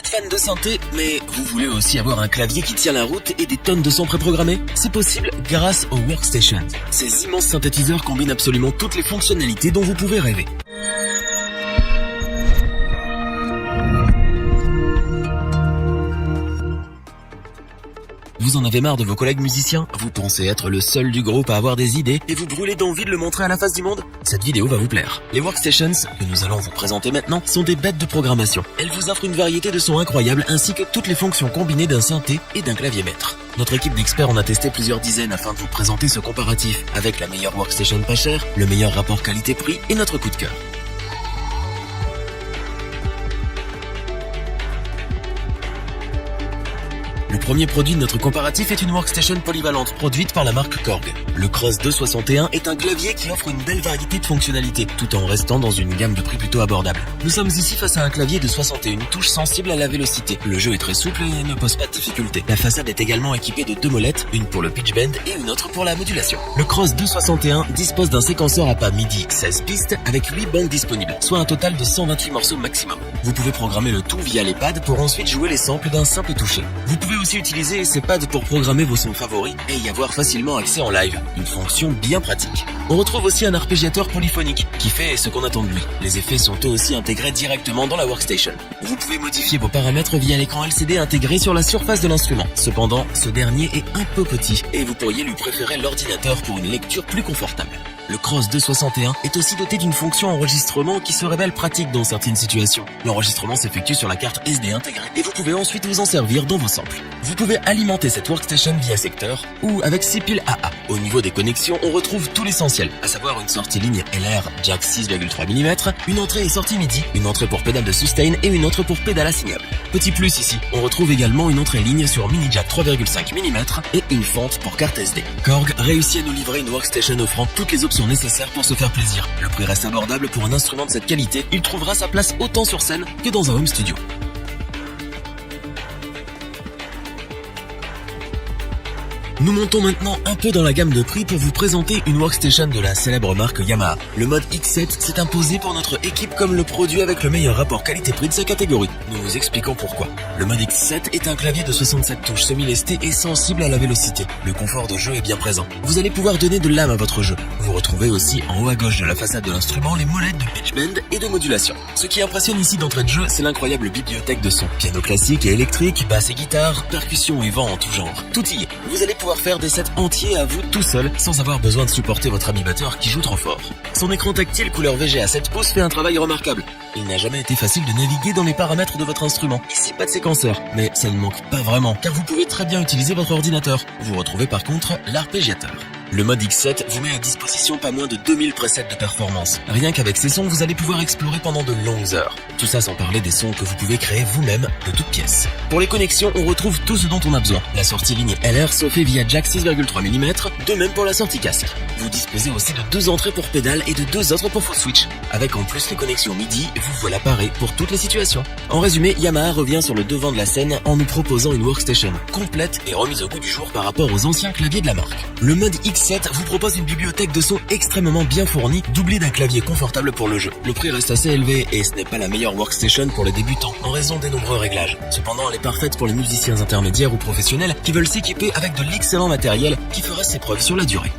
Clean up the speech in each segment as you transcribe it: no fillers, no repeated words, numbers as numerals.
êtes fan de synthé, mais vous voulez aussi avoir un clavier qui tient la route et des tonnes de sons préprogrammés? C'est possible grâce aux Workstations. Ces immenses synthétiseurs combinent absolument toutes les fonctionnalités dont vous pouvez rêver. Vous en avez marre de vos collègues musiciens? Vous pensez être le seul du groupe à avoir des idées et vous brûlez d'envie de le montrer à la face du monde? Cette vidéo va vous plaire. Les Workstations, que nous allons vous présenter maintenant, sont des bêtes de programmation. Elles vous offrent une variété de sons incroyables ainsi que toutes les fonctions combinées d'un synthé et d'un clavier maître. Notre équipe d'experts en a testé plusieurs dizaines afin de vous présenter ce comparatif avec la meilleure Workstation pas chère, le meilleur rapport qualité-prix et notre coup de cœur. Le premier produit de notre comparatif est une Workstation polyvalente produite par la marque Korg. Le Cross 261 est un clavier qui offre une belle variété de fonctionnalités, tout en restant dans une gamme de prix plutôt abordable. Nous sommes ici face à un clavier de 61 touches sensible à la vélocité. Le jeu est très souple et ne pose pas de difficulté. La façade est également équipée de 2 molettes, une pour le pitch bend et une autre pour la modulation. Le Cross 261 dispose d'un séquenceur à pas MIDI 16 pistes avec 8 bandes disponibles, soit un total de 128 morceaux maximum. Vous pouvez programmer le tout via les pads pour ensuite jouer les samples d'un simple toucher. Vous pouvez aussi utiliser ces pads pour programmer vos sons favoris et y avoir facilement accès en live, une fonction bien pratique. On retrouve aussi un arpégiateur polyphonique qui fait ce qu'on attend de lui. Les effets sont eux aussi intégrés directement dans la Workstation. Vous pouvez modifier vos paramètres via l'écran LCD intégré sur la surface de l'instrument. Cependant, ce dernier est un peu petit et vous pourriez lui préférer l'ordinateur pour une lecture plus confortable. Le Cross 261 est aussi doté d'une fonction enregistrement qui se révèle pratique dans certaines situations. L'enregistrement s'effectue sur la carte SD intégrée et vous pouvez ensuite vous en servir dans vos samples. Vous pouvez alimenter cette Workstation via secteur ou avec 6 piles AA. Au niveau des connexions, on retrouve tout l'essentiel, à savoir une sortie ligne LR jack 6,3 mm, une entrée et sortie MIDI, une entrée pour pédale de sustain et une autre pour pédale assignable. Petit plus ici, on retrouve également une entrée ligne sur mini jack 3,5 mm et une fente pour carte SD. Korg réussit à nous livrer une Workstation offrant toutes les options nécessaires pour se faire plaisir. Le prix reste abordable pour un instrument de cette qualité, il trouvera sa place autant sur scène que dans un home studio. Nous montons maintenant un peu dans la gamme de prix pour vous présenter une Workstation de la célèbre marque Yamaha. Le mode X7 s'est imposé pour notre équipe comme le produit avec le meilleur rapport qualité-prix de sa catégorie. Nous vous expliquons pourquoi. Le mode X7 est un clavier de 67 touches semi-lesté et sensible à la vélocité. Le confort de jeu est bien présent. Vous allez pouvoir donner de l'âme à votre jeu. Vous retrouvez aussi en haut à gauche de la façade de l'instrument les molettes de pitch bend et de modulation. Ce qui impressionne ici d'entrée de jeu, c'est l'incroyable bibliothèque de sons. Piano classique et électrique, basse et guitare, percussion et vent en tout genre. Tout y est. Vous allez pouvoir faire des sets entiers à vous tout seul sans avoir besoin de supporter votre ami batteur qui joue trop fort. Son écran tactile couleur VGA 7 pouces fait un travail remarquable. Il n'a jamais été facile de naviguer dans les paramètres de votre instrument. Ici pas de séquenceur, mais ça ne manque pas vraiment car vous pouvez très bien utiliser votre ordinateur. Vous retrouvez par contre l'arpégiateur. Le mode X7 vous met à disposition pas moins de 2000 presets de performance. Rien qu'avec ces sons, vous allez pouvoir explorer pendant de longues heures. Tout ça sans parler des sons que vous pouvez créer vous-même de toutes pièces. Pour les connexions, on retrouve tout ce dont on a besoin. La sortie ligne LR se fait via jack 6,3 mm, de même pour la sortie casque. Vous disposez aussi de 2 entrées pour pédale et de 2 autres pour full switch. Avec en plus les connexions MIDI, vous voilà paré pour toutes les situations. En résumé, Yamaha revient sur le devant de la scène en nous proposant une Workstation complète et remise au goût du jour par rapport aux anciens claviers de la marque. Le mode X7 vous propose une bibliothèque de sons extrêmement bien fournie, doublée d'un clavier confortable pour le jeu. Le prix reste assez élevé et ce n'est pas la meilleure Workstation pour les débutants en raison des nombreux réglages. Cependant, elle est parfaite pour les musiciens intermédiaires ou professionnels qui veulent s'équiper avec de l'excellent matériel qui fera ses preuves sur la durée.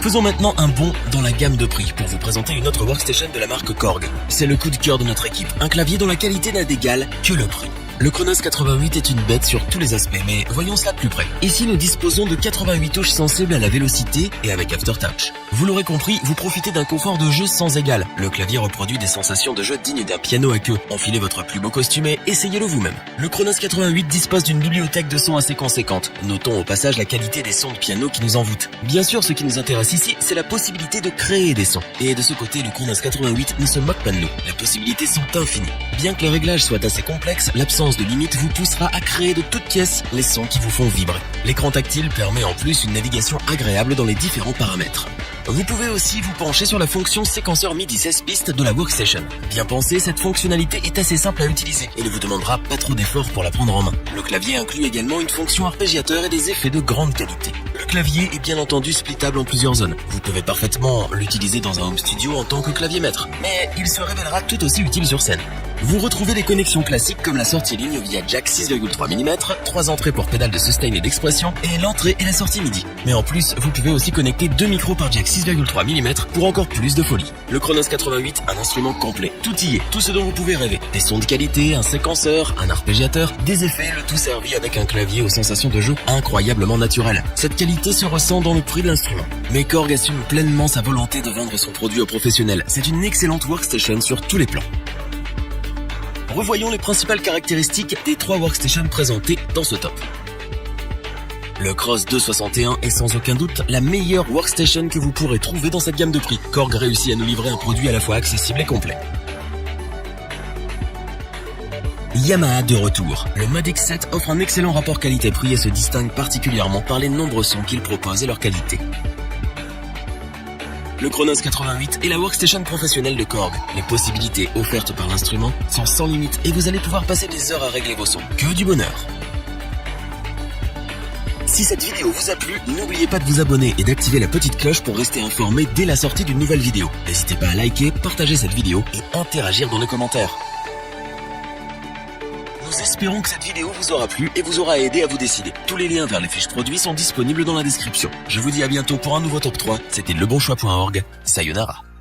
Faisons maintenant un bond dans la gamme de prix pour vous présenter une autre Workstation de la marque Korg. C'est le coup de cœur de notre équipe, un clavier dont la qualité n'a d'égal que le prix. Le Chronos 88 est une bête sur tous les aspects, mais voyons cela de plus près. Ici, nous disposons de 88 touches sensibles à la vélocité et avec Aftertouch. Vous l'aurez compris, vous profitez d'un confort de jeu sans égal. Le clavier reproduit des sensations de jeu dignes d'un piano à queue. Enfilez votre plus beau costume et essayez-le vous-même. Le Chronos 88 dispose d'une bibliothèque de sons assez conséquente. Notons au passage la qualité des sons de piano qui nous envoûtent. Bien sûr, ce qui nous intéresse ici, c'est la possibilité de créer des sons. Et de ce côté, le Chronos 88 ne se moque pas de nous. Les possibilités sont infinies. Bien que les réglages soient assez complexes, l'absence puissance de limite vous poussera à créer de toutes pièces les sons qui vous font vibrer. L'écran tactile permet en plus une navigation agréable dans les différents paramètres. Vous pouvez aussi vous pencher sur la fonction séquenceur MIDI 16 pistes de la Workstation. Bien pensé, cette fonctionnalité est assez simple à utiliser et ne vous demandera pas trop d'efforts pour la prendre en main. Le clavier inclut également une fonction arpégiateur et des effets de grande qualité. Le clavier est bien entendu splittable en plusieurs zones. Vous pouvez parfaitement l'utiliser dans un home studio en tant que clavier maître, mais il se révélera tout aussi utile sur scène. Vous retrouvez des connexions classiques comme la sortie ligne via jack 6,3 mm, 3 entrées pour pédale de sustain et d'expression, et l'entrée et la sortie MIDI. Mais en plus, vous pouvez aussi connecter 2 micros par jack 6,3 mm pour encore plus de folie. Le Chronos 88, un instrument complet. Tout y est, tout ce dont vous pouvez rêver. Des sons de qualité, un séquenceur, un arpégiateur, des effets, le tout servi avec un clavier aux sensations de jeu incroyablement naturelles. Cette qualité se ressent dans le prix de l'instrument. Mais Korg assume pleinement sa volonté de vendre son produit aux professionnels. C'est une excellente workstation sur tous les plans. Revoyons les principales caractéristiques des 3 workstations présentées dans ce top. Le Cross 261 est sans aucun doute la meilleure workstation que vous pourrez trouver dans cette gamme de prix. Korg réussit à nous livrer un produit à la fois accessible et complet. Yamaha de retour. Le Mod X7 offre un excellent rapport qualité-prix et se distingue particulièrement par les nombreux sons qu'il propose et leur qualité. Le Chronos 88 est la workstation professionnelle de Korg. Les possibilités offertes par l'instrument sont sans limite et vous allez pouvoir passer des heures à régler vos sons. Que du bonheur! Si cette vidéo vous a plu, n'oubliez pas de vous abonner et d'activer la petite cloche pour rester informé dès la sortie d'une nouvelle vidéo. N'hésitez pas à liker, partager cette vidéo et interagir dans les commentaires. Nous espérons que cette vidéo vous aura plu et vous aura aidé à vous décider. Tous les liens vers les fiches produits sont disponibles dans la description. Je vous dis à bientôt pour un nouveau top 3. C'était lebonchoix.org. Sayonara.